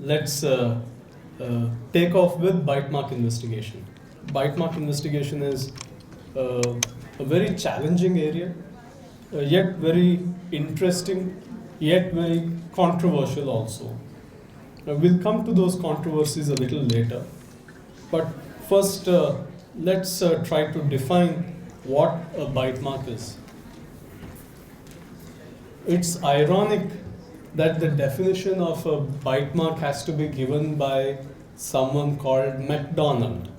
let's take off with bite mark investigation. Bite mark investigation is a very challenging area, yet very interesting, yet very controversial also. We'll come to those controversies a little later, but first let's try to define what a bite mark is. It's ironic that the definition of a bite mark has to be given by someone called MacDonald.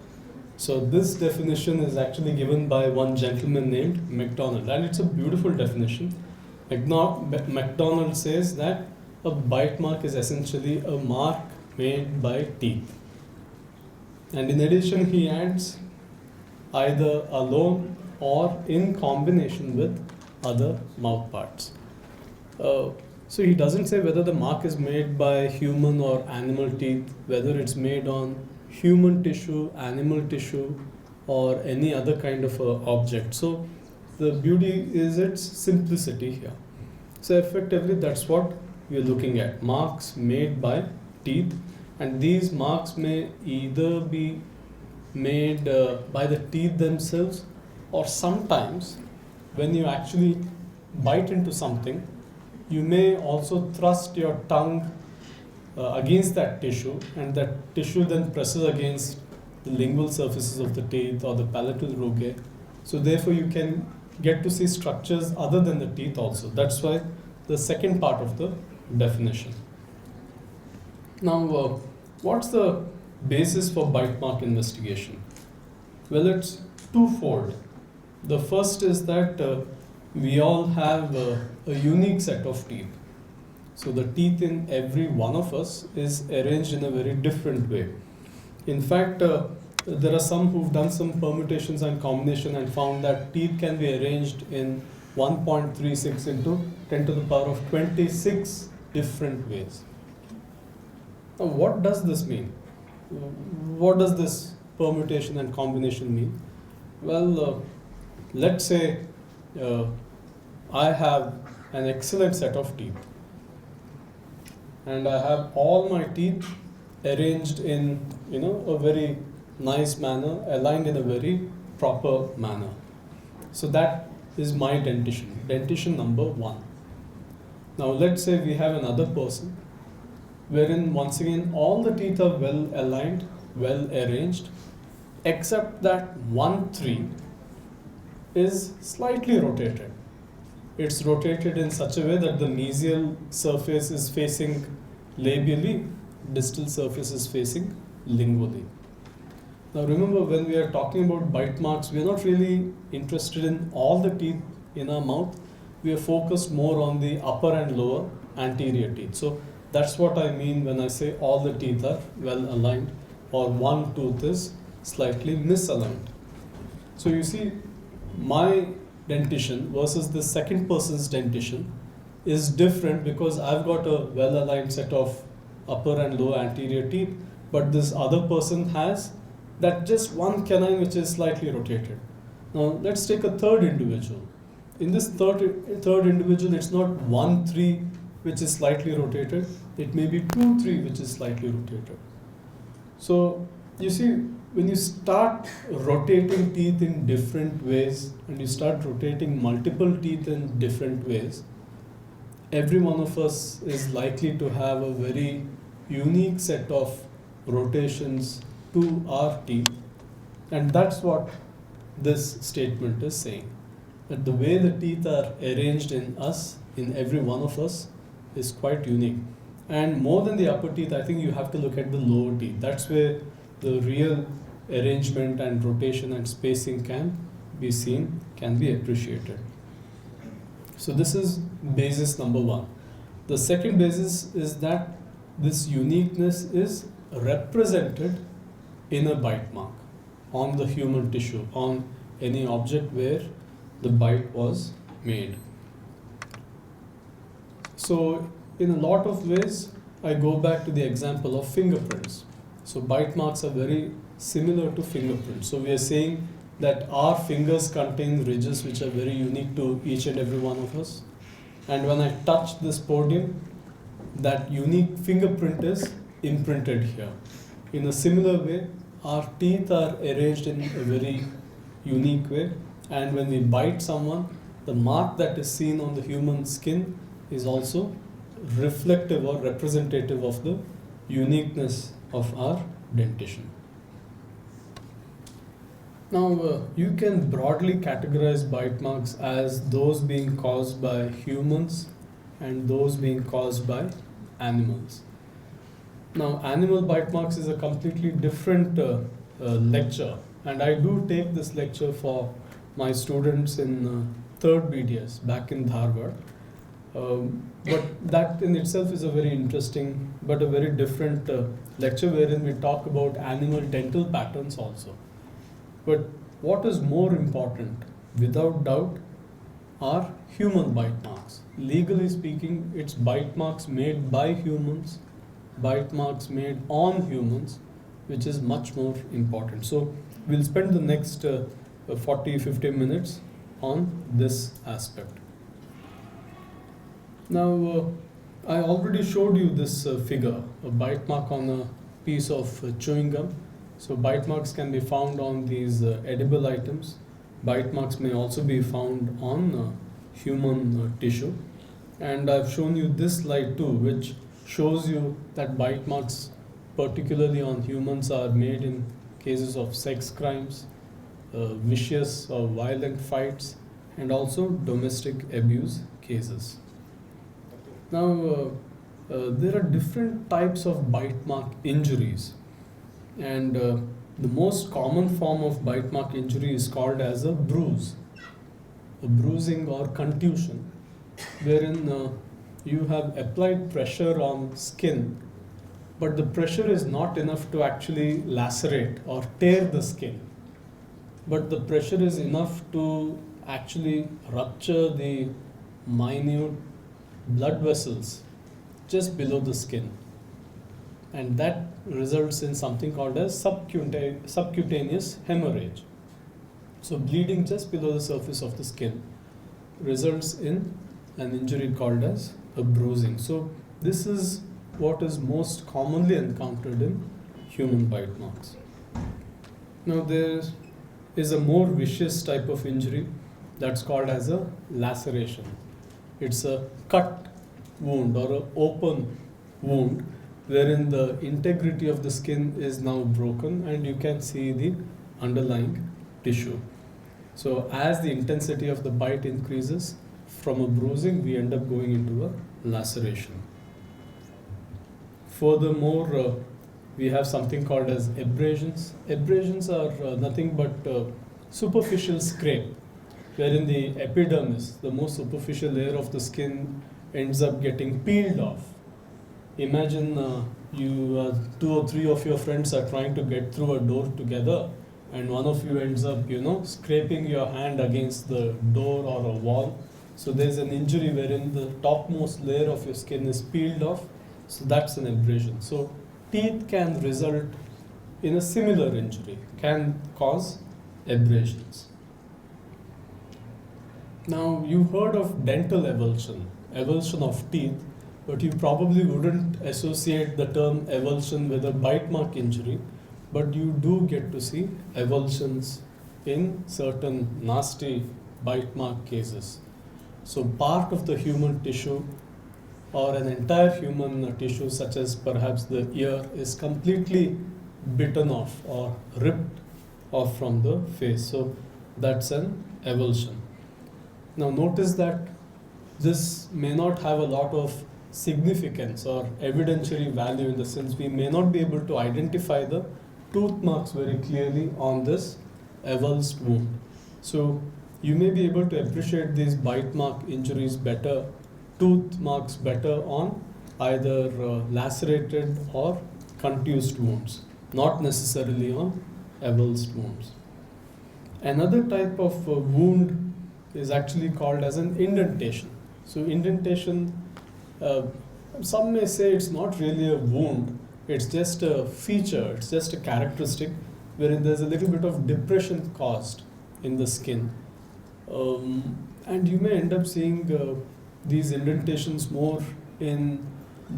So this definition is actually given by one gentleman named MacDonald, and it's a beautiful definition. MacDonald says that a bite mark is essentially a mark made by teeth. And in addition, he adds either alone or in combination with other mouth parts. So he doesn't say whether the mark is made by human or animal teeth, whether it's made on human tissue, animal tissue, or any other kind of object. So the beauty is its simplicity here. So effectively that's what we are looking at, marks made by teeth, and these marks may either be made by the teeth themselves, or sometimes when you actually bite into something, you may also thrust your tongue against that tissue, and that tissue then presses against the lingual surfaces of the teeth or the palatal rugae. So therefore you can get to see structures other than the teeth also. That's why the second part of the definition. Now, what's the basis for bite mark investigation? Well, it's twofold. The first is that we all have a unique set of teeth. So the teeth in every one of us is arranged in a very different way. In fact, there are some who've done some permutations and combination and found that teeth can be arranged in 1.36 into 10 to the power of 26 different ways. Now, what does this mean? What does this permutation and combination mean? Well, let's say I have an excellent set of teeth, and I have all my teeth arranged in a very nice manner, aligned in a very proper manner. So that is my dentition number 1. Now let's say we have another person wherein once again all the teeth are well aligned, well arranged, except that 1/3 is slightly rotated. It's rotated in such a way that the mesial surface is facing labially, distal surface is facing lingually. Now remember, when we are talking about bite marks, we are not really interested in all the teeth in our mouth. We are focused more on the upper and lower anterior teeth. So that's what I mean when I say all the teeth are well aligned or one tooth is slightly misaligned. So you see, my dentition versus the second person's dentition is different because I've got a well aligned set of upper and lower anterior teeth, but this other person has that just one canine which is slightly rotated. Now let's take a third individual. In this third individual, it's not 1/3 which is slightly rotated, it may be 2/3 which is slightly rotated. So you see, when you start rotating teeth in different ways and you start rotating multiple teeth in different ways, every one of us is likely to have a very unique set of rotations to our teeth, and that's what this statement is saying, that the way the teeth are arranged in us, in every one of us, is quite unique. And more than the upper teeth, I think you have to look at the lower teeth. That's where the real arrangement and rotation and spacing can be seen, can be appreciated. So this is basis number 1. The second basis is that this uniqueness is represented in a bite mark on the human tissue, on any object where the bite was made. So in a lot of ways, I go back to the example of fingerprints. So bite marks are very similar to fingerprints. So we are saying that our fingers contain ridges which are very unique to each and every one of us. And when I touch this podium, that unique fingerprint is imprinted here. In a similar way, our teeth are arranged in a very unique way, and when we bite someone, the mark that is seen on the human skin is also reflective or representative of the uniqueness of our dentition. Now, you can broadly categorize bite marks as those being caused by humans and those being caused by animals. Now, animal bite marks is a completely different lecture, and I do take this lecture for my students in third BDS back in Dharwad. But that in itself is a very interesting but a very different lecture wherein we talk about animal dental patterns also. But what is more important, without doubt, are human bite marks. Legally speaking, it's bite marks made by humans, bite marks made on humans, which is much more important. So we'll spend the next 40-50 minutes on this aspect. Now, I already showed you this figure, a bite mark on a piece of chewing gum. So bite marks can be found on these edible items. Bite marks may also be found on human tissue. And I've shown you this slide too, which shows you that bite marks, particularly on humans, are made in cases of sex crimes, vicious or violent fights, and also domestic abuse cases. Now, there are different types of bite mark injuries. And the most common form of bite mark injury is called as a bruise, a bruising or contusion, wherein you have applied pressure on skin, but the pressure is not enough to actually lacerate or tear the skin, but the pressure is enough to actually rupture the minute blood vessels just below the skin. And that results in something called as subcutaneous hemorrhage. So bleeding just below the surface of the skin results in an injury called as a bruising. So this is what is most commonly encountered in human bite marks. Now there is a more vicious type of injury that's called as a laceration. It's a cut wound or an open wound wherein the integrity of the skin is now broken and you can see the underlying tissue. So as the intensity of the bite increases, from a bruising we end up going into a laceration. Furthermore, we have something called as abrasions. Abrasions are nothing but superficial scrape, wherein the epidermis, the most superficial layer of the skin, ends up getting peeled off. Imagine you two or three of your friends are trying to get through a door together, and one of you ends up, scraping your hand against the door or a wall. So there's an injury wherein the topmost layer of your skin is peeled off. So that's an abrasion. So teeth can result in a similar injury, can cause abrasions. Now you've heard of dental avulsion of teeth, but you probably wouldn't associate the term avulsion with a bite mark injury, but you do get to see avulsions in certain nasty bite mark cases. So part of the human tissue or an entire human tissue, such as perhaps the ear, is completely bitten off or ripped off from the face. So that's an avulsion. Now notice that this may not have a lot of significance or evidentiary value, in the sense we may not be able to identify the tooth marks very clearly on this avulsed wound. So you may be able to appreciate these bite mark injuries better, tooth marks better on either lacerated or contused wounds, not necessarily on avulsed wounds. Another type of wound is actually called as an indentation. So indentation, some may say it's not really a wound, it's just a feature, it's just a characteristic wherein there's a little bit of depression caused in the skin. And you may end up seeing these indentations more in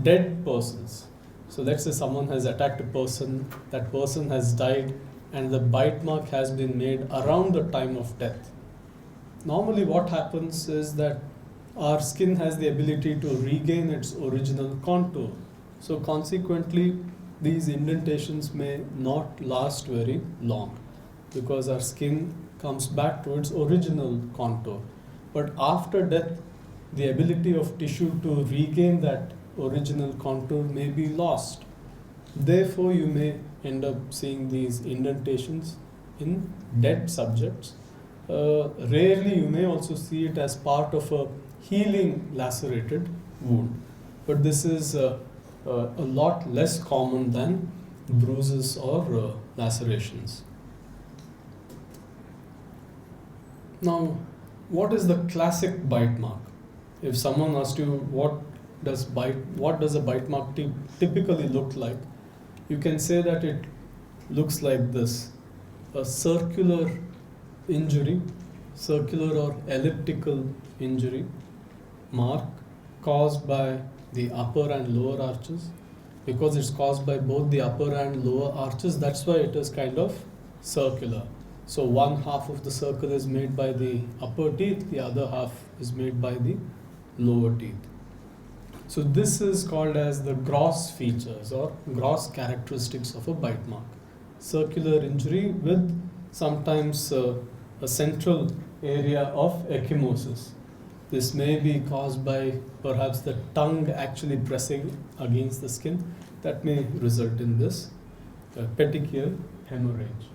dead persons, So let's say someone has attacked a person, that person has died, and the bite mark has been made around the time of death. Normally what happens is that our skin has the ability to regain its original contour. So consequently, these indentations may not last very long because our skin comes back to its original contour. But after death, the ability of tissue to regain that original contour may be lost. Therefore, you may end up seeing these indentations in dead subjects. Rarely, you may also see it as part of a healing lacerated wound. But this is a lot less common than bruises or lacerations. Now, what is the classic bite mark? If someone asks you what does a bite mark typically look like, you can say that it looks like this: a circular injury, circular or elliptical injury mark caused by the upper and lower arches. Because it's caused by both the upper and lower arches, that's why it is kind of circular. So one half of the circle is made by the upper teeth, the other half is made by the lower teeth. So this is called as the gross features or gross characteristics of a bite mark. Circular injury with sometimes a central area of ecchymosis. This may be caused by perhaps the tongue actually pressing against the skin. That may result in this petechial hemorrhage.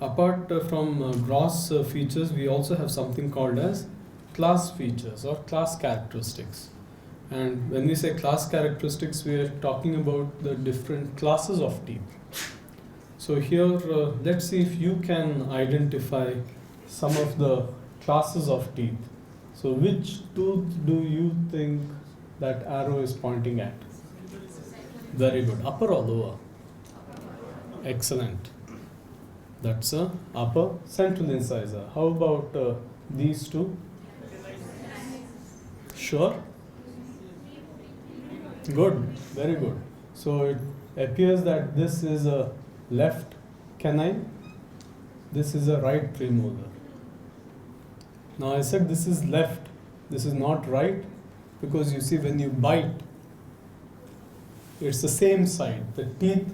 Apart from gross features, we also have something called as class features or class characteristics. And when we say class characteristics, we are talking about the different classes of teeth. So here, let's see if you can identify some of the classes of teeth. So which tooth do you think that arrow is pointing at? Very good. Upper or lower? Excellent. That's a upper central incisor. How about these two? Sure? Good, very good. So it appears that this is a left canine, this is a right premolar. Now I said this is left, this is not right, because you see when you bite, it's the same side. The teeth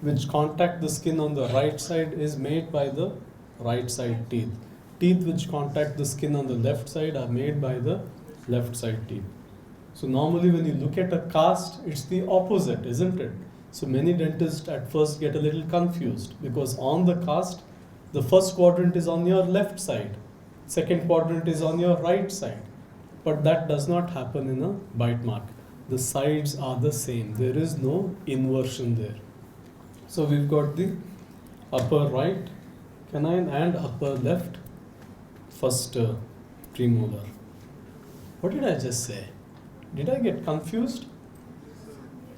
which contact the skin on the right side is made by the right side teeth. Teeth which contact the skin on the left side are made by the left side teeth. So normally when you look at a cast, it's the opposite, isn't it? So many dentists at first get a little confused because on the cast, the first quadrant is on your left side, second quadrant is on your right side. But that does not happen in a bite mark. The sides are the same. There is no inversion there. So we've got the upper right canine and upper left first premolar. What did I just say? Did I get confused?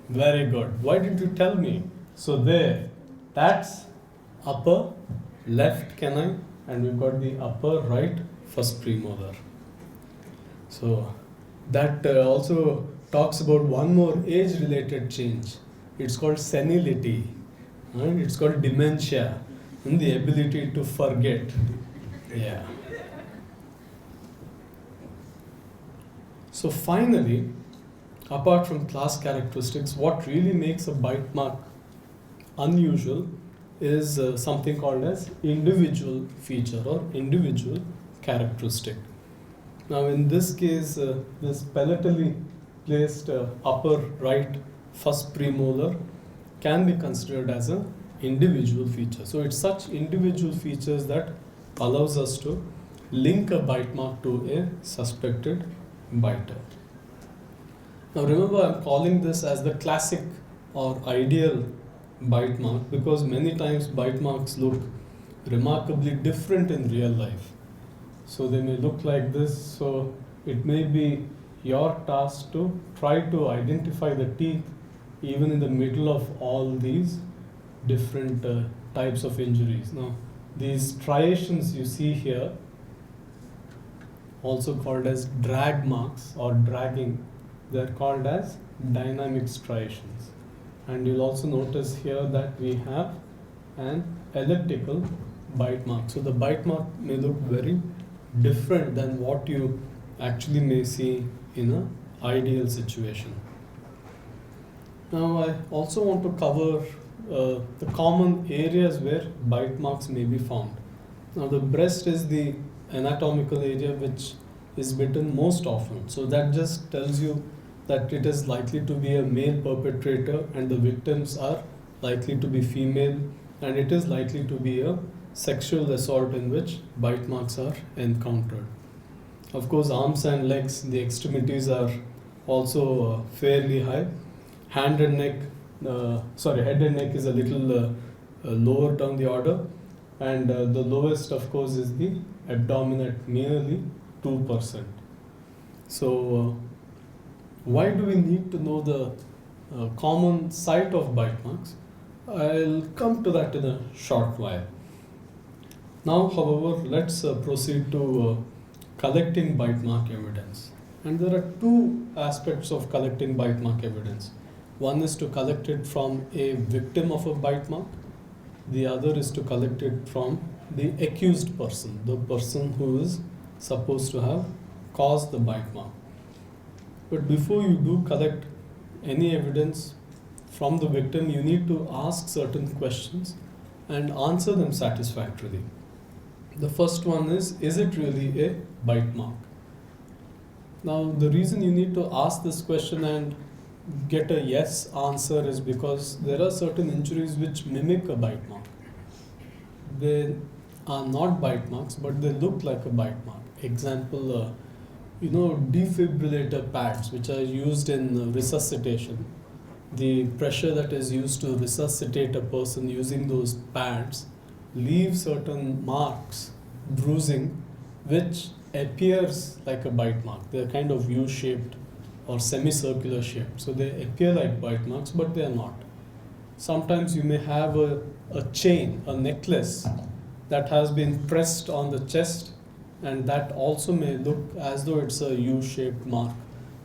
Very good. Why didn't you tell me? So there, that's upper left canine and we've got the upper right first premolar. So that also talks about one more age-related change. It's called senility. And it's called dementia and the ability to forget. Yeah. So finally, apart from class characteristics, what really makes a bite mark unusual is something called as individual feature or individual characteristic. Now in this case, this palatally placed upper right first premolar can be considered as an individual feature. So it's such individual features that allows us to link a bite mark to a suspected biter. Now remember, I'm calling this as the classic or ideal bite mark because many times bite marks look remarkably different in real life. So they may look like this, so it may be your task to try to identify the teeth even in the middle of all these different types of injuries. Now these striations you see here, also called as drag marks or dragging, They're called as dynamic striations. And you'll also notice here that we have an elliptical bite mark. So the bite mark may look very different than what you actually may see in an ideal situation. Now I also want to cover the common areas where bite marks may be found. Now the breast is the anatomical area which is bitten most often. So that just tells you that it is likely to be a male perpetrator and the victims are likely to be female, and it is likely to be a sexual assault in which bite marks are encountered. Of course, arms and legs, the extremities are also fairly high. Head and neck is a little lower down the order, and the lowest, of course, is the abdomen at nearly 2%. So, why do we need to know the common site of bite marks? I'll come to that in a short while. Now, however, let's proceed to collecting bite mark evidence. And there are two aspects of collecting bite mark evidence. One is to collect it from a victim of a bite mark. The other is to collect it from the accused person, the person who is supposed to have caused the bite mark. But before you do collect any evidence from the victim, you need to ask certain questions and answer them satisfactorily. The first one is it really a bite mark? Now, the reason you need to ask this question and get a yes answer is because there are certain injuries which mimic a bite mark. They are not bite marks, but they look like a bite mark. Example, defibrillator pads which are used in resuscitation. The pressure that is used to resuscitate a person using those pads leave certain marks, bruising, which appears like a bite mark. They're kind of U-shaped or semicircular shaped. So they appear like bite marks, but they are not. Sometimes you may have a chain, a necklace that has been pressed on the chest, and that also may look as though it's a U-shaped mark,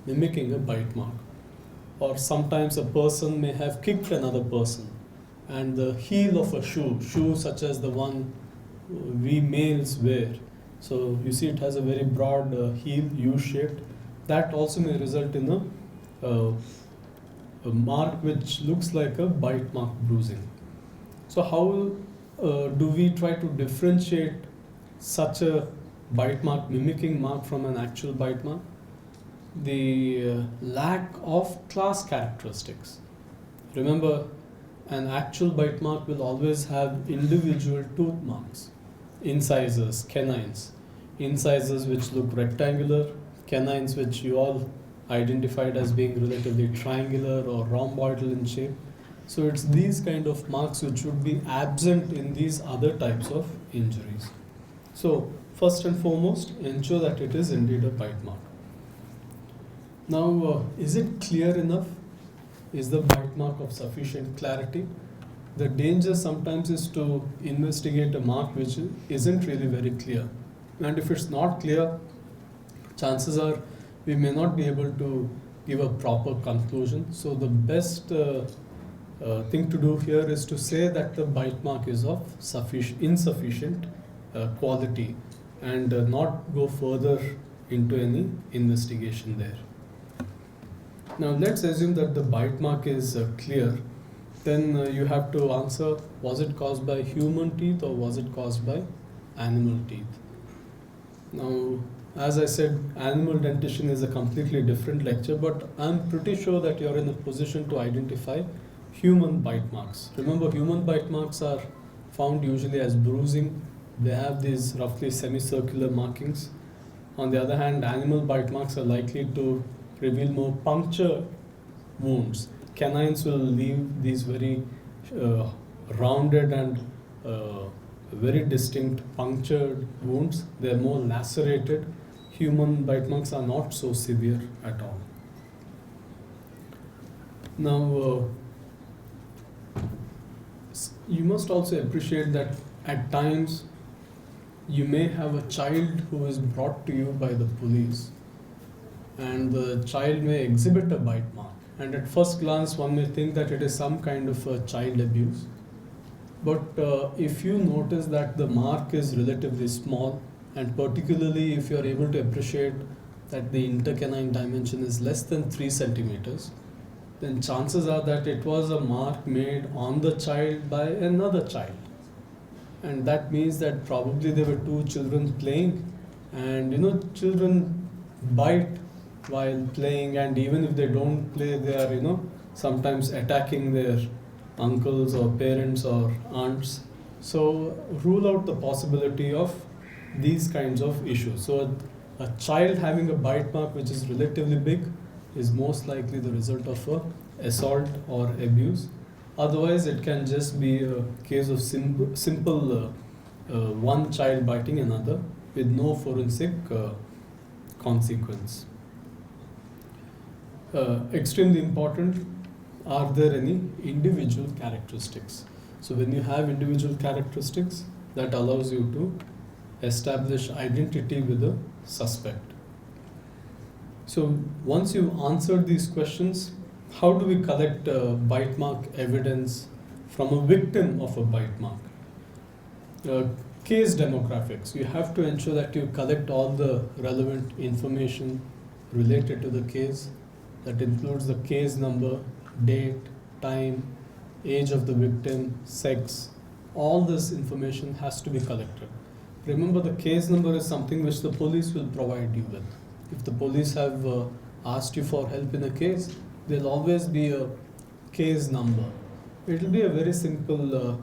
mimicking a bite mark. Or sometimes a person may have kicked another person, and the heel of a shoe such as the one we males wear. So you see it has a very broad heel, U-shaped. That also may result in a mark which looks like a bite mark bruising. So how do we try to differentiate such a bite mark mimicking mark from an actual bite mark? The lack of class characteristics. Remember, an actual bite mark will always have individual tooth marks, incisors, canines, incisors which look rectangular, canines which you all identified as being relatively triangular or rhomboidal in shape. So it's these kind of marks which would be absent in these other types of injuries. So first and foremost, ensure that it is indeed a bite mark. Now, is it clear enough? Is the bite mark of sufficient clarity? The danger sometimes is to investigate a mark which isn't really very clear. And if it's not clear, chances are we may not be able to give a proper conclusion. So the best thing to do here is to say that the bite mark is of insufficient quality, and not go further into any investigation there. Now let's assume that the bite mark is clear. Then you have to answer, was it caused by human teeth or was it caused by animal teeth? Now, as I said, animal dentition is a completely different lecture, but I'm pretty sure that you're in a position to identify human bite marks. Remember, human bite marks are found usually as bruising. They have these roughly semicircular markings. On the other hand, animal bite marks are likely to reveal more puncture wounds. Canines will leave these very rounded and very distinct punctured wounds. They are more lacerated. Human bite marks are not so severe at all. Now, you must also appreciate that at times you may have a child who is brought to you by the police, and the child may exhibit a bite mark. And at first glance, one may think that it is some kind of a child abuse. But if you notice that the mark is relatively small, and particularly if you are able to appreciate that the intercanine dimension is less than 3 centimeters, then chances are that it was a mark made on the child by another child. And that means that probably there were two children playing, and children bite while playing, and even if they don't play, they are sometimes attacking their uncles or parents or aunts. So rule out the possibility of these kinds of issues. So a child having a bite mark which is relatively big is most likely the result of a assault or abuse. Otherwise, it can just be a case of simple one child biting another with no forensic consequence. Extremely important, are there any individual characteristics? So when you have individual characteristics, that allows you to establish identity with the suspect. So once you've answered these questions, how do we collect bite mark evidence from a victim of a bite mark? Case demographics. You have to ensure that you collect all the relevant information related to the case. That includes the case number, date, time, age of the victim, sex. All this information has to be collected. Remember, the case number is something which the police will provide you with. If the police have asked you for help in a case, there'll always be a case number. It will be a very simple,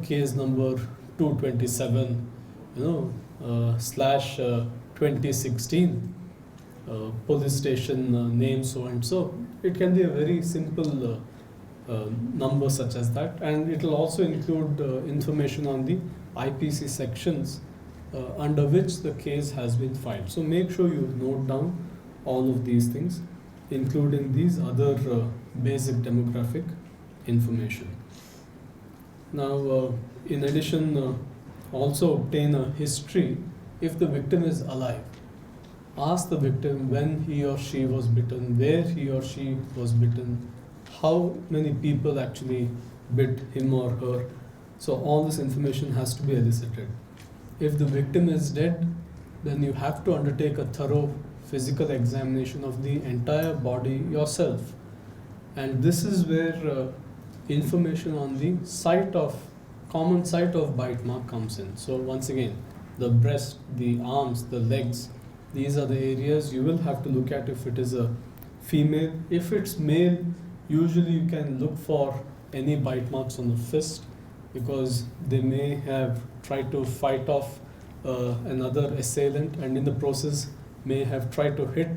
case number 227, slash 2016, police station name so and so. It can be a very simple number such as that, and it will also include information on the IPC sections under which the case has been filed. So make sure you note down all of these things, including these other basic demographic information. Now, in addition, also obtain a history if the victim is alive. Ask the victim when he or she was bitten, where he or she was bitten, how many people actually bit him or her. So all this information has to be elicited. If the victim is dead, then you have to undertake a thorough physical examination of the entire body yourself. And this is where information on the common site of bite mark comes in. So once again, the breast, the arms, the legs, these are the areas you will have to look at if it is a female. If it's male, usually you can look for any bite marks on the fist, because they may have tried to fight off another assailant, and in the process may have tried to hit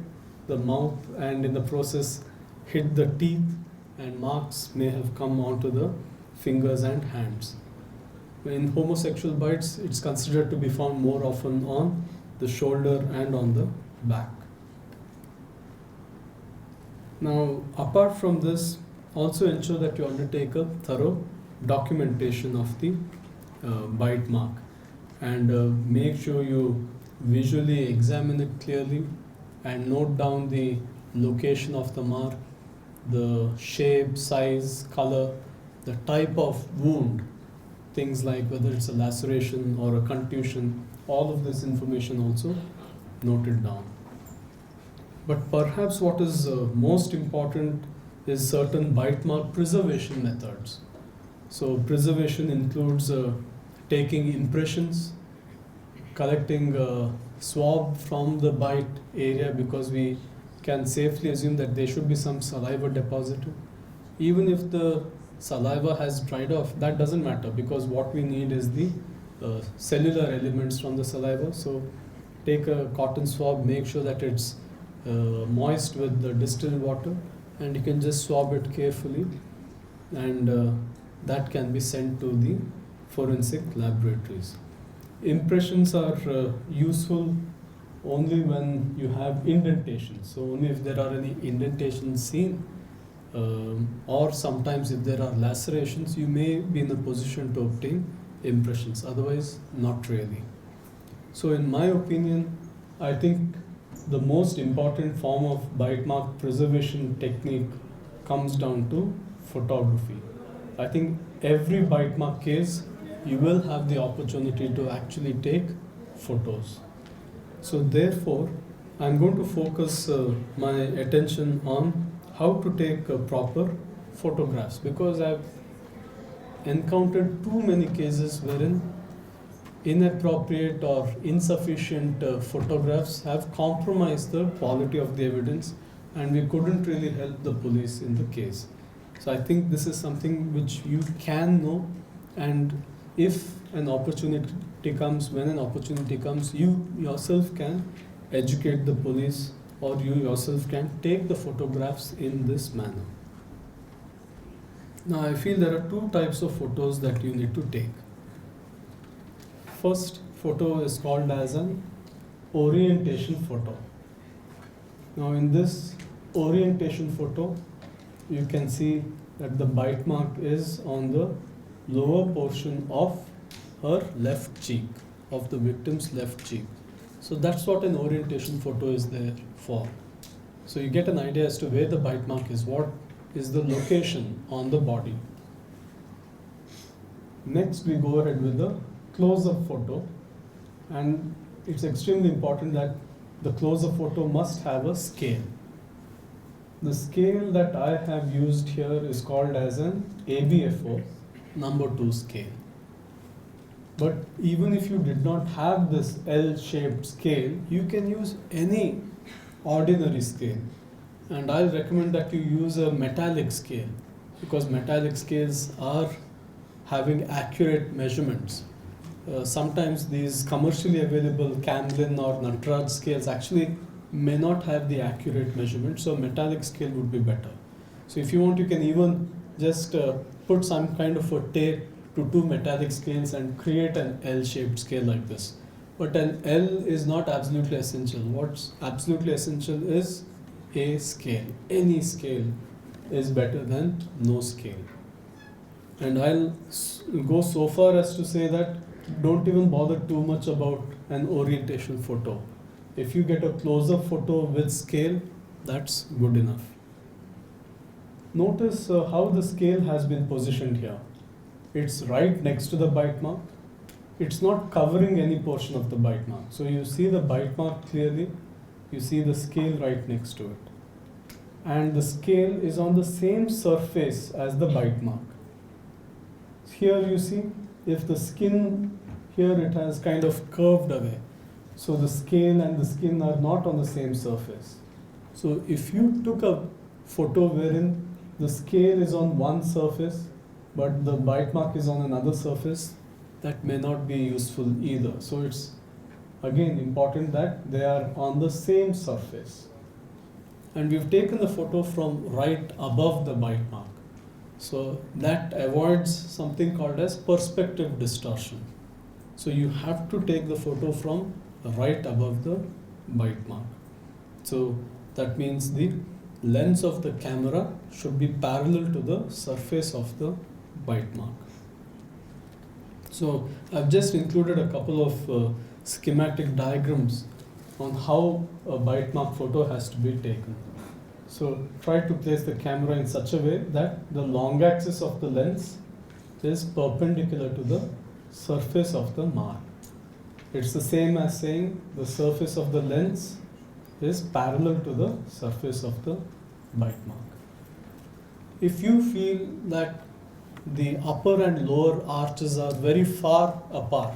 the mouth, and in the process hit the teeth, and marks may have come onto the fingers and hands. In homosexual bites, it's considered to be found more often on the shoulder and on the back. Now, apart from this, also ensure that you undertake a thorough documentation of the bite mark, and make sure you visually examine it clearly and note down the location of the mark, the shape, size, color, the type of wound, things like whether it's a laceration or a contusion. All of this information also noted down. But perhaps what is most important is certain bite mark preservation methods. So preservation includes taking impressions, collecting swab from the bite area, because we can safely assume that there should be some saliva deposited. Even if the saliva has dried off, that doesn't matter, because what we need is the cellular elements from the saliva. So take a cotton swab, make sure that it's moist with the distilled water, and you can just swab it carefully, and that can be sent to the forensic laboratories. Impressions are useful only when you have indentations. So only if there are any indentations seen, or sometimes if there are lacerations, you may be in a position to obtain impressions. Otherwise, not really. So in my opinion, I think the most important form of bite mark preservation technique comes down to photography. I think every bite mark case, you will have the opportunity to actually take photos. So therefore, I'm going to focus my attention on how to take proper photographs, because I've encountered too many cases wherein inappropriate or insufficient photographs have compromised the quality of the evidence, and we couldn't really help the police in the case. So I think this is something which you can know, and if an opportunity comes, when an opportunity comes, you yourself can educate the police, or you yourself can take the photographs in this manner. Now I feel there are two types of photos that you need to take. First photo is called as an orientation photo. Now in this orientation photo, you can see that the bite mark is on the lower portion of her left cheek, of the victim's left cheek. So that's what an orientation photo is there for. So you get an idea as to where the bite mark is, what is the location on the body. Next we go ahead with the close-up photo, and it's extremely important that the close-up photo must have a scale. The scale that I have used here is called as an ABFO number 2 scale. But even if you did not have this L-shaped scale, you can use any ordinary scale. And I'll recommend that you use a metallic scale, because metallic scales are having accurate measurements. Sometimes these commercially available Camlin or Natraj scales actually may not have the accurate measurement, so metallic scale would be better. So if you want, you can even just put some kind of a tape to two metallic scales and create an L-shaped scale like this. But an L is not absolutely essential. What's absolutely essential is a scale. Any scale is better than no scale. And I'll go so far as to say that don't even bother too much about an orientation photo. If you get a close-up photo with scale, that's good enough. Notice how the scale has been positioned here. It's right next to the bite mark. It's not covering any portion of the bite mark. So you see the bite mark clearly, you see the scale right next to it. And the scale is on the same surface as the bite mark. Here you see, if the skin here, it has kind of curved away. So the scale and the skin are not on the same surface. So if you took a photo wherein the scale is on one surface, but the bite mark is on another surface, that may not be useful either. So it's again important that they are on the same surface. And we've taken the photo from right above the bite mark. So that avoids something called as perspective distortion. So you have to take the photo from right above the bite mark. So that means the lens of the camera should be parallel to the surface of the bite mark. So I've just included a couple of schematic diagrams on how a bite mark photo has to be taken. So try to place the camera in such a way that the long axis of the lens is perpendicular to the surface of the mark. It's the same as saying the surface of the lens is parallel to the surface of the bite mark. If you feel that the upper and lower arches are very far apart,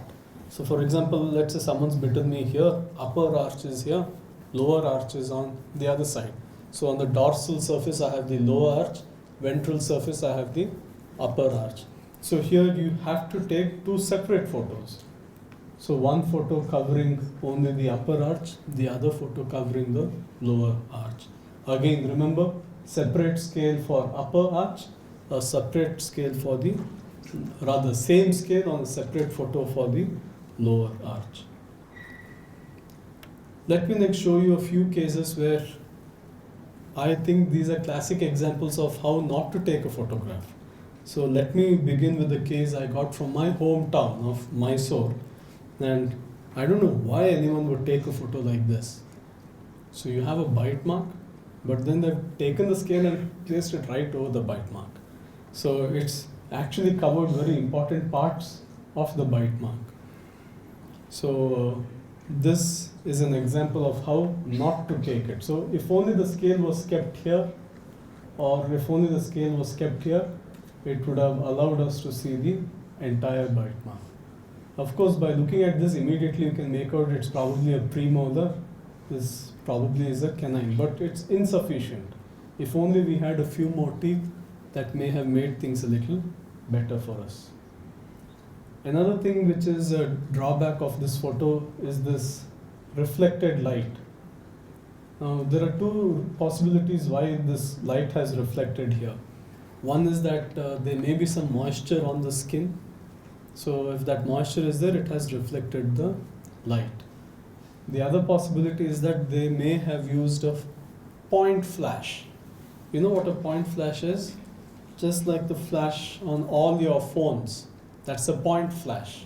so for example, let's say someone's bitten me here, upper arch is here, lower arch is on the other side. So on the dorsal surface I have the lower arch, ventral surface I have the upper arch. So here you have to take two separate photos. So one photo covering only the upper arch, the other photo covering the lower arch. Again, remember, separate scale for upper arch, a separate scale for the, rather same scale on a separate photo for the lower arch. Let me next show you a few cases where I think these are classic examples of how not to take a photograph. So let me begin with the case I got from my hometown of Mysore. And I don't know why anyone would take a photo like this. So you have a bite mark, but then they've taken the scale and placed it right over the bite mark. So it's actually covered very important parts of the bite mark. So this is an example of how not to take it. So if only the scale was kept here, or if only the scale was kept here, it would have allowed us to see the entire bite mark. Of course, by looking at this, immediately you can make out it's probably a premolar, this probably is a canine, but it's insufficient. If only we had a few more teeth, that may have made things a little better for us. Another thing which is a drawback of this photo is this reflected light. Now, there are two possibilities why this light has reflected here. One is that there may be some moisture on the skin. So if that moisture is there, it has reflected the light. The other possibility is that they may have used a point flash. You know what a point flash is? Just like the flash on all your phones. That's a point flash.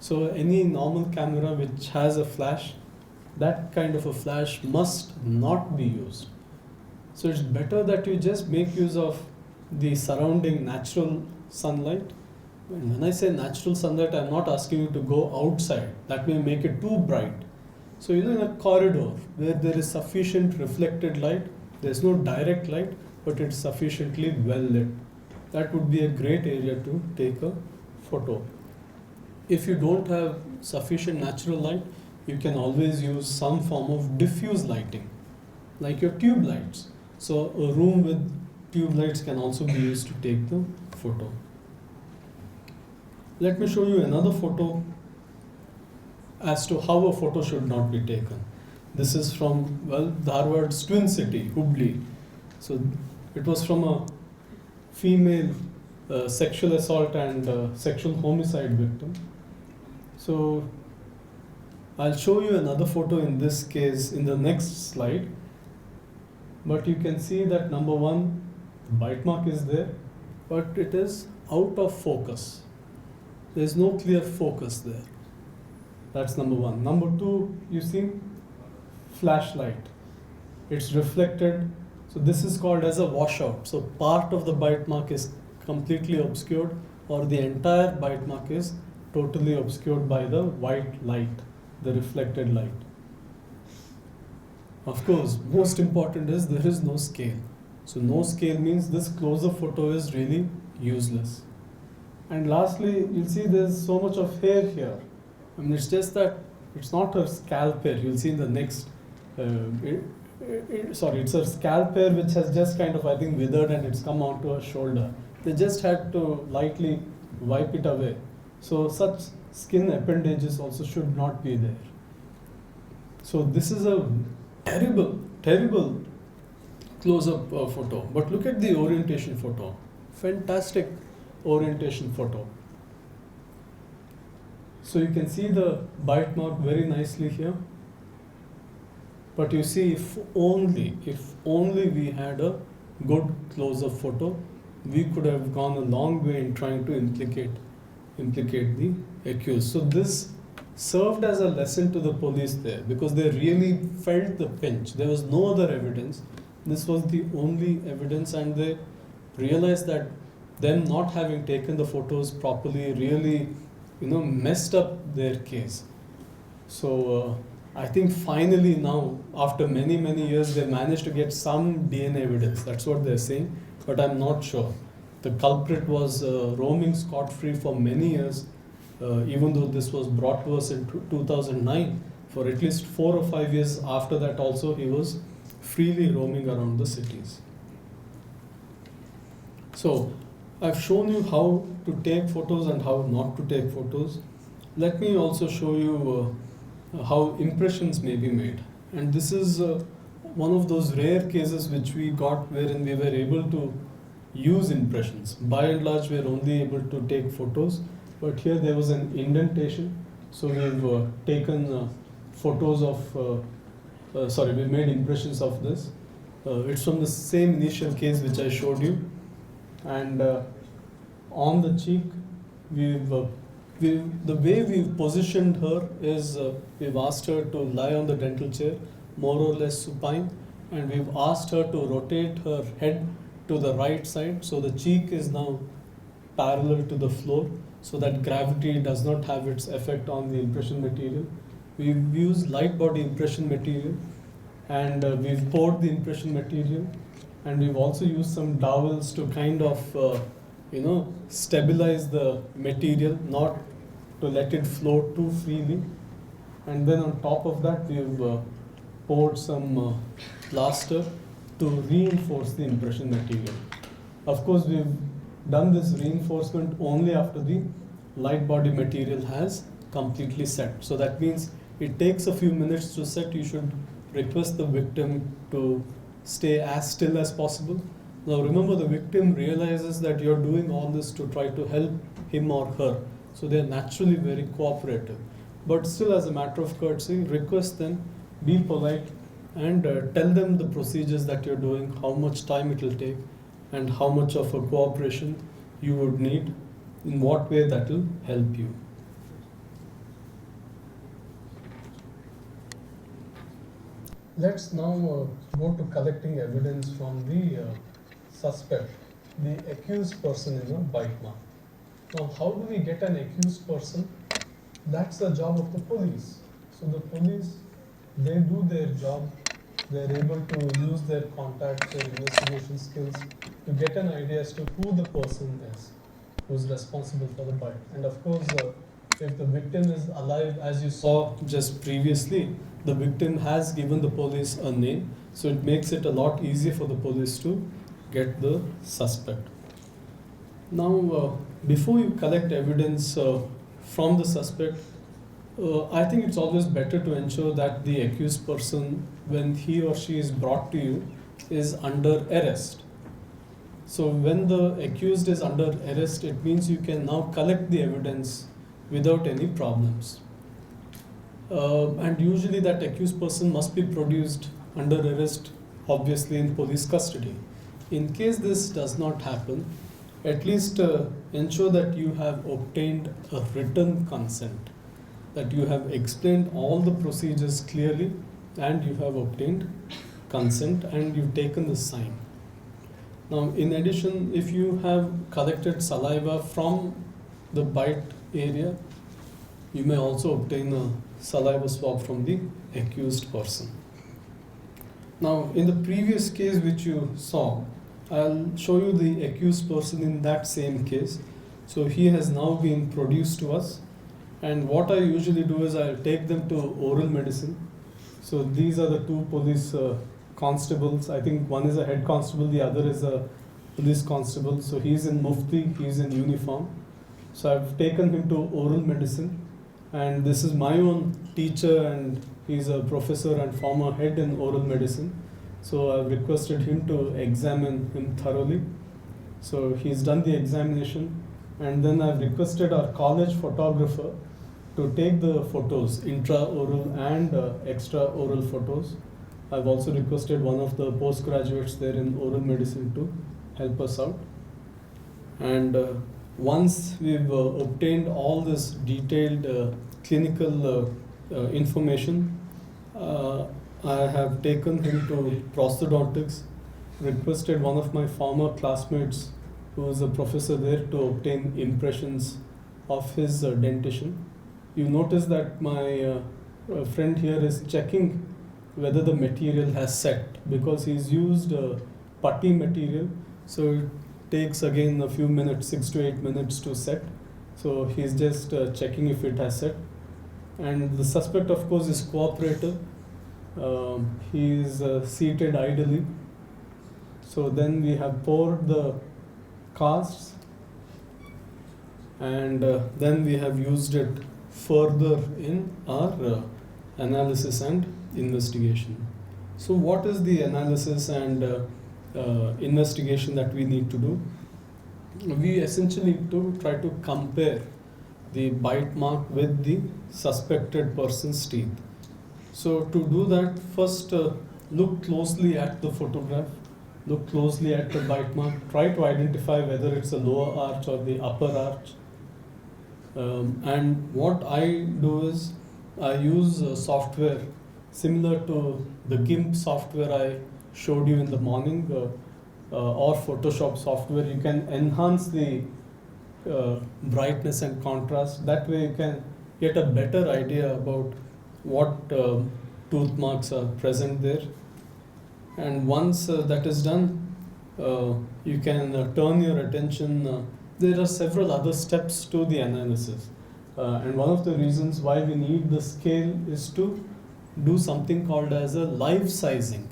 So any normal camera which has a flash, that kind of a flash must not be used. So it's better that you just make use of the surrounding natural sunlight. And when I say natural sunlight, I'm not asking you to go outside. That may make it too bright. So in a corridor where there is sufficient reflected light, there's no direct light, but it's sufficiently well lit. That would be a great area to take a photo. If you don't have sufficient natural light, you can always use some form of diffuse lighting, like your tube lights. So a room with tube lights can also be used to take the photo. Let me show you another photo as to how a photo should not be taken. This is from, Dharwad's twin city, Hubli. So it was from a female sexual assault and sexual homicide victim. So I'll show you another photo in this case in the next slide. But you can see that number one, the bite mark is there, but it is out of focus. There is no clear focus there. That's number one. Number two, you see flashlight. It's reflected. So this is called as a washout. So part of the bite mark is completely obscured, or the entire bite mark is totally obscured by the white light, the reflected light. Of course, most important is there is no scale. So no scale means this close-up photo is really useless. And lastly, you'll see there's so much of hair here. I mean, it's just that it's not a scalp hair. You'll see in the next, it's a scalp hair which has just kind of, I think, withered and it's come onto her shoulder. They just had to lightly wipe it away. So such skin appendages also should not be there. So this is a terrible, terrible close-up photo. But look at the orientation photo. Fantastic orientation photo. So you can see the bite mark very nicely here. But you see, if only we had a good close-up photo, we could have gone a long way in trying to implicate the accused. So this served as a lesson to the police there, because they really felt the pinch. There was no other evidence. This was the only evidence, and they realized that them not having taken the photos properly really, messed up their case. So I think finally now, after many, many years, they managed to get some DNA evidence. That's what they're saying, but I'm not sure. The culprit was roaming scot-free for many years, even though this was brought to us in 2009. For at least 4 or 5 years after that also, he was freely roaming around the cities. So I've shown you how to take photos and how not to take photos. Let me also show you how impressions may be made. And this is one of those rare cases which we got wherein we were able to use impressions. By and large, we are only able to take photos, but here there was an indentation. So we've taken photos of, we made impressions of this. It's from the same initial case which I showed you. And on the cheek, the way we've positioned her is we've asked her to lie on the dental chair more or less supine, and we've asked her to rotate her head to the right side, so the cheek is now parallel to the floor, so that gravity does not have its effect on the impression material. We've used light body impression material, and we've poured the impression material, and we've also used some dowels to kind of stabilize the material, not to let it flow too freely. And then on top of that, we've poured some plaster to reinforce the impression material. Of course, we've done this reinforcement only after the light body material has completely set. So that means it takes a few minutes to set. You should request the victim to stay as still as possible. Now remember, the victim realizes that you're doing all this to try to help him or her. So they're naturally very cooperative. But still, as a matter of courtesy, request them, be polite, and tell them the procedures that you're doing, how much time it will take, and how much of a cooperation you would need, in what way that will help you. Let's now go to collecting evidence from the suspect, the accused person in a bite mark. Now, how do we get an accused person? That's the job of the police. So the police, they do their job. They're able to use their contacts, their investigation skills to get an idea as to who the person is who's responsible for the bite. And of course, if the victim is alive, as you saw just previously, the victim has given the police a name, so it makes it a lot easier for the police to get the suspect. Now, before you collect evidence from the suspect, I think it's always better to ensure that the accused person, when he or she is brought to you, is under arrest. So when the accused is under arrest, it means you can now collect the evidence without any problems. And usually that accused person must be produced under arrest, obviously in police custody. In case this does not happen, at least ensure that you have obtained a written consent, that you have explained all the procedures clearly, and you have obtained consent, and you've taken the sign. Now, in addition, if you have collected saliva from the bite area, you may also obtain a saliva swab from the accused person. Now, in the previous case which you saw, I'll show you the accused person in that same case. So he has now been produced to us, and what I usually do is I'll take them to oral medicine. So these are the two police constables. I think one is a head constable, the other is a police constable. So he's in mufti, he's in uniform. So I've taken him to oral medicine, and this is my own teacher, and he's a professor and former head in oral medicine. So I've requested him to examine him thoroughly. So he's done the examination, and then I've requested our college photographer to take the photos, intra-oral and extra-oral photos. I've also requested one of the postgraduates there in oral medicine to help us out. And once we've obtained all this detailed clinical information, I have taken him to prosthodontics, requested one of my former classmates who was a professor there to obtain impressions of his dentition. You notice that my friend here is checking whether the material has set, because he's used putty material, so it takes again a few minutes, 6 to 8 minutes to set. So he's just checking if it has set. And the suspect, of course, is cooperative. He is seated idly. So then we have poured the casts, and then we have used it further in our analysis and investigation. So what is the analysis and investigation that we need to do? We essentially need to try to compare the bite mark with the suspected person's teeth. So to do that, first look closely at the photograph, look closely at the bite mark, try to identify whether it's a lower arch or the upper arch. And what I do is I use software similar to the GIMP software I showed you in the morning, or Photoshop software. You can enhance the brightness and contrast. That way you can get a better idea about what tooth marks are present there. And once that is done, you can turn your attention. There are several other steps to the analysis. And one of the reasons why we need the scale is to do something called as a live sizing.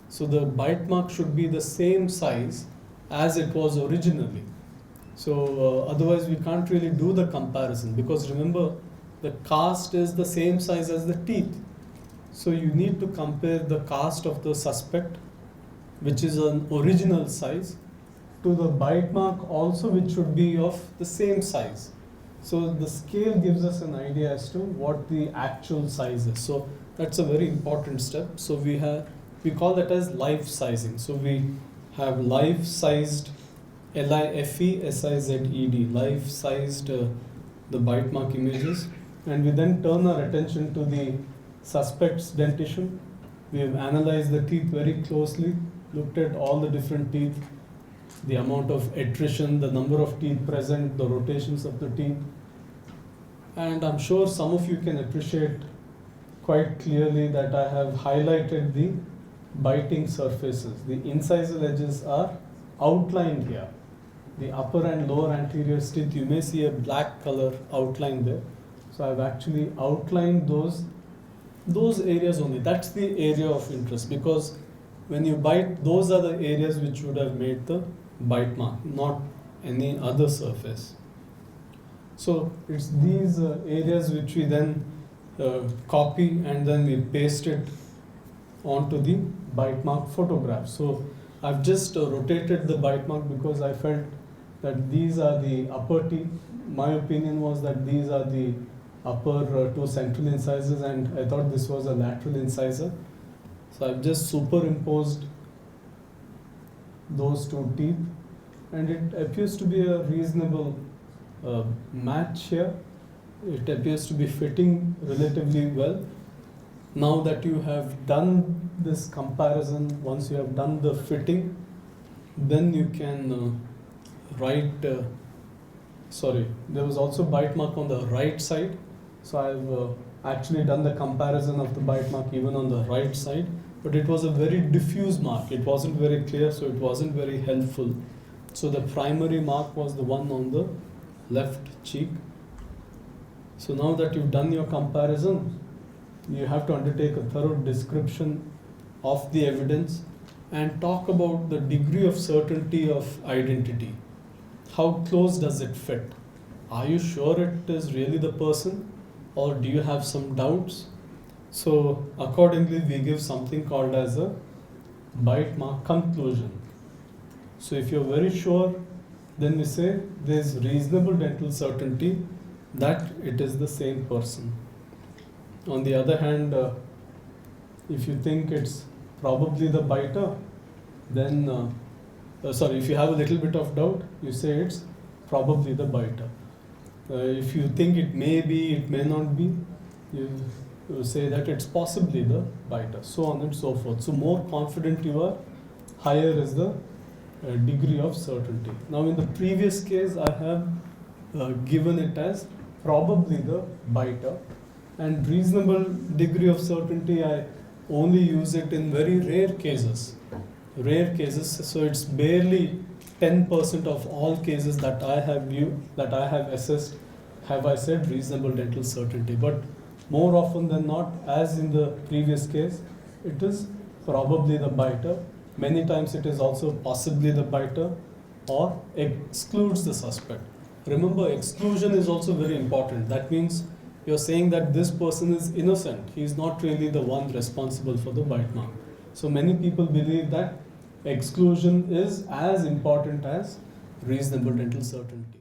So the bite mark should be the same size as it was originally. So otherwise we can't really do the comparison, because remember, the cast is the same size as the teeth. So you need to compare the cast of the suspect, which is an original size, to the bite mark also, which should be of the same size. So the scale gives us an idea as to what the actual size is. So that's a very important step. So we call that as live sizing. So we have live sized, LIFESIZED, live sized the bite mark images, and we then turn our attention to the suspect's dentition. We have analyzed the teeth very closely, looked at all the different teeth, the amount of attrition, the number of teeth present, the rotations of the teeth. And I'm sure some of you can appreciate quite clearly that I have highlighted the biting surfaces. The incisal edges are outlined here. The upper and lower anterior teeth, you may see a black color outline there. So I've actually outlined those areas only. That's the area of interest, because when you bite, those are the areas which would have made the bite mark, not any other surface. So it's these areas which we then copy and then we paste it onto the bite mark photograph. So I've just rotated the bite mark because I felt that these are the upper teeth. My opinion was that these are the upper two central incisors, and I thought this was a lateral incisor. So I've just superimposed those two teeth, and it appears to be a reasonable match here. It appears to be fitting relatively well. Now that you have done this comparison, once you have done the fitting, then you can write, there was also bite mark on the right side. So I've actually done the comparison of the bite mark even on the right side, but it was a very diffuse mark. It wasn't very clear, so it wasn't very helpful. So the primary mark was the one on the left cheek. So now that you've done your comparison, you have to undertake a thorough description of the evidence and talk about the degree of certainty of identity. How close does it fit? Are you sure it is really the person, or do you have some doubts? So accordingly, we give something called as a bite mark conclusion. So if you're very sure, then we say there's reasonable dental certainty that it is the same person. On the other hand, if you think it's probably the biter, then if you have a little bit of doubt, you say it's probably the biter. If you think it may be, it may not be, you say that it's possibly the biter, so on and so forth. So more confident you are, higher is the degree of certainty. Now in the previous case, I have given it as probably the biter, and reasonable degree of certainty, I only use it in very rare cases. So it's barely 10% of all cases that I have assessed, have I said reasonable dental certainty. But more often than not, as in the previous case, it is probably the biter. Many times it is also possibly the biter, or excludes the suspect. Remember, exclusion is also very important. That means you're saying that this person is innocent. He is not really the one responsible for the bite mark. So many people believe that exclusion is as important as reasonable dental certainty.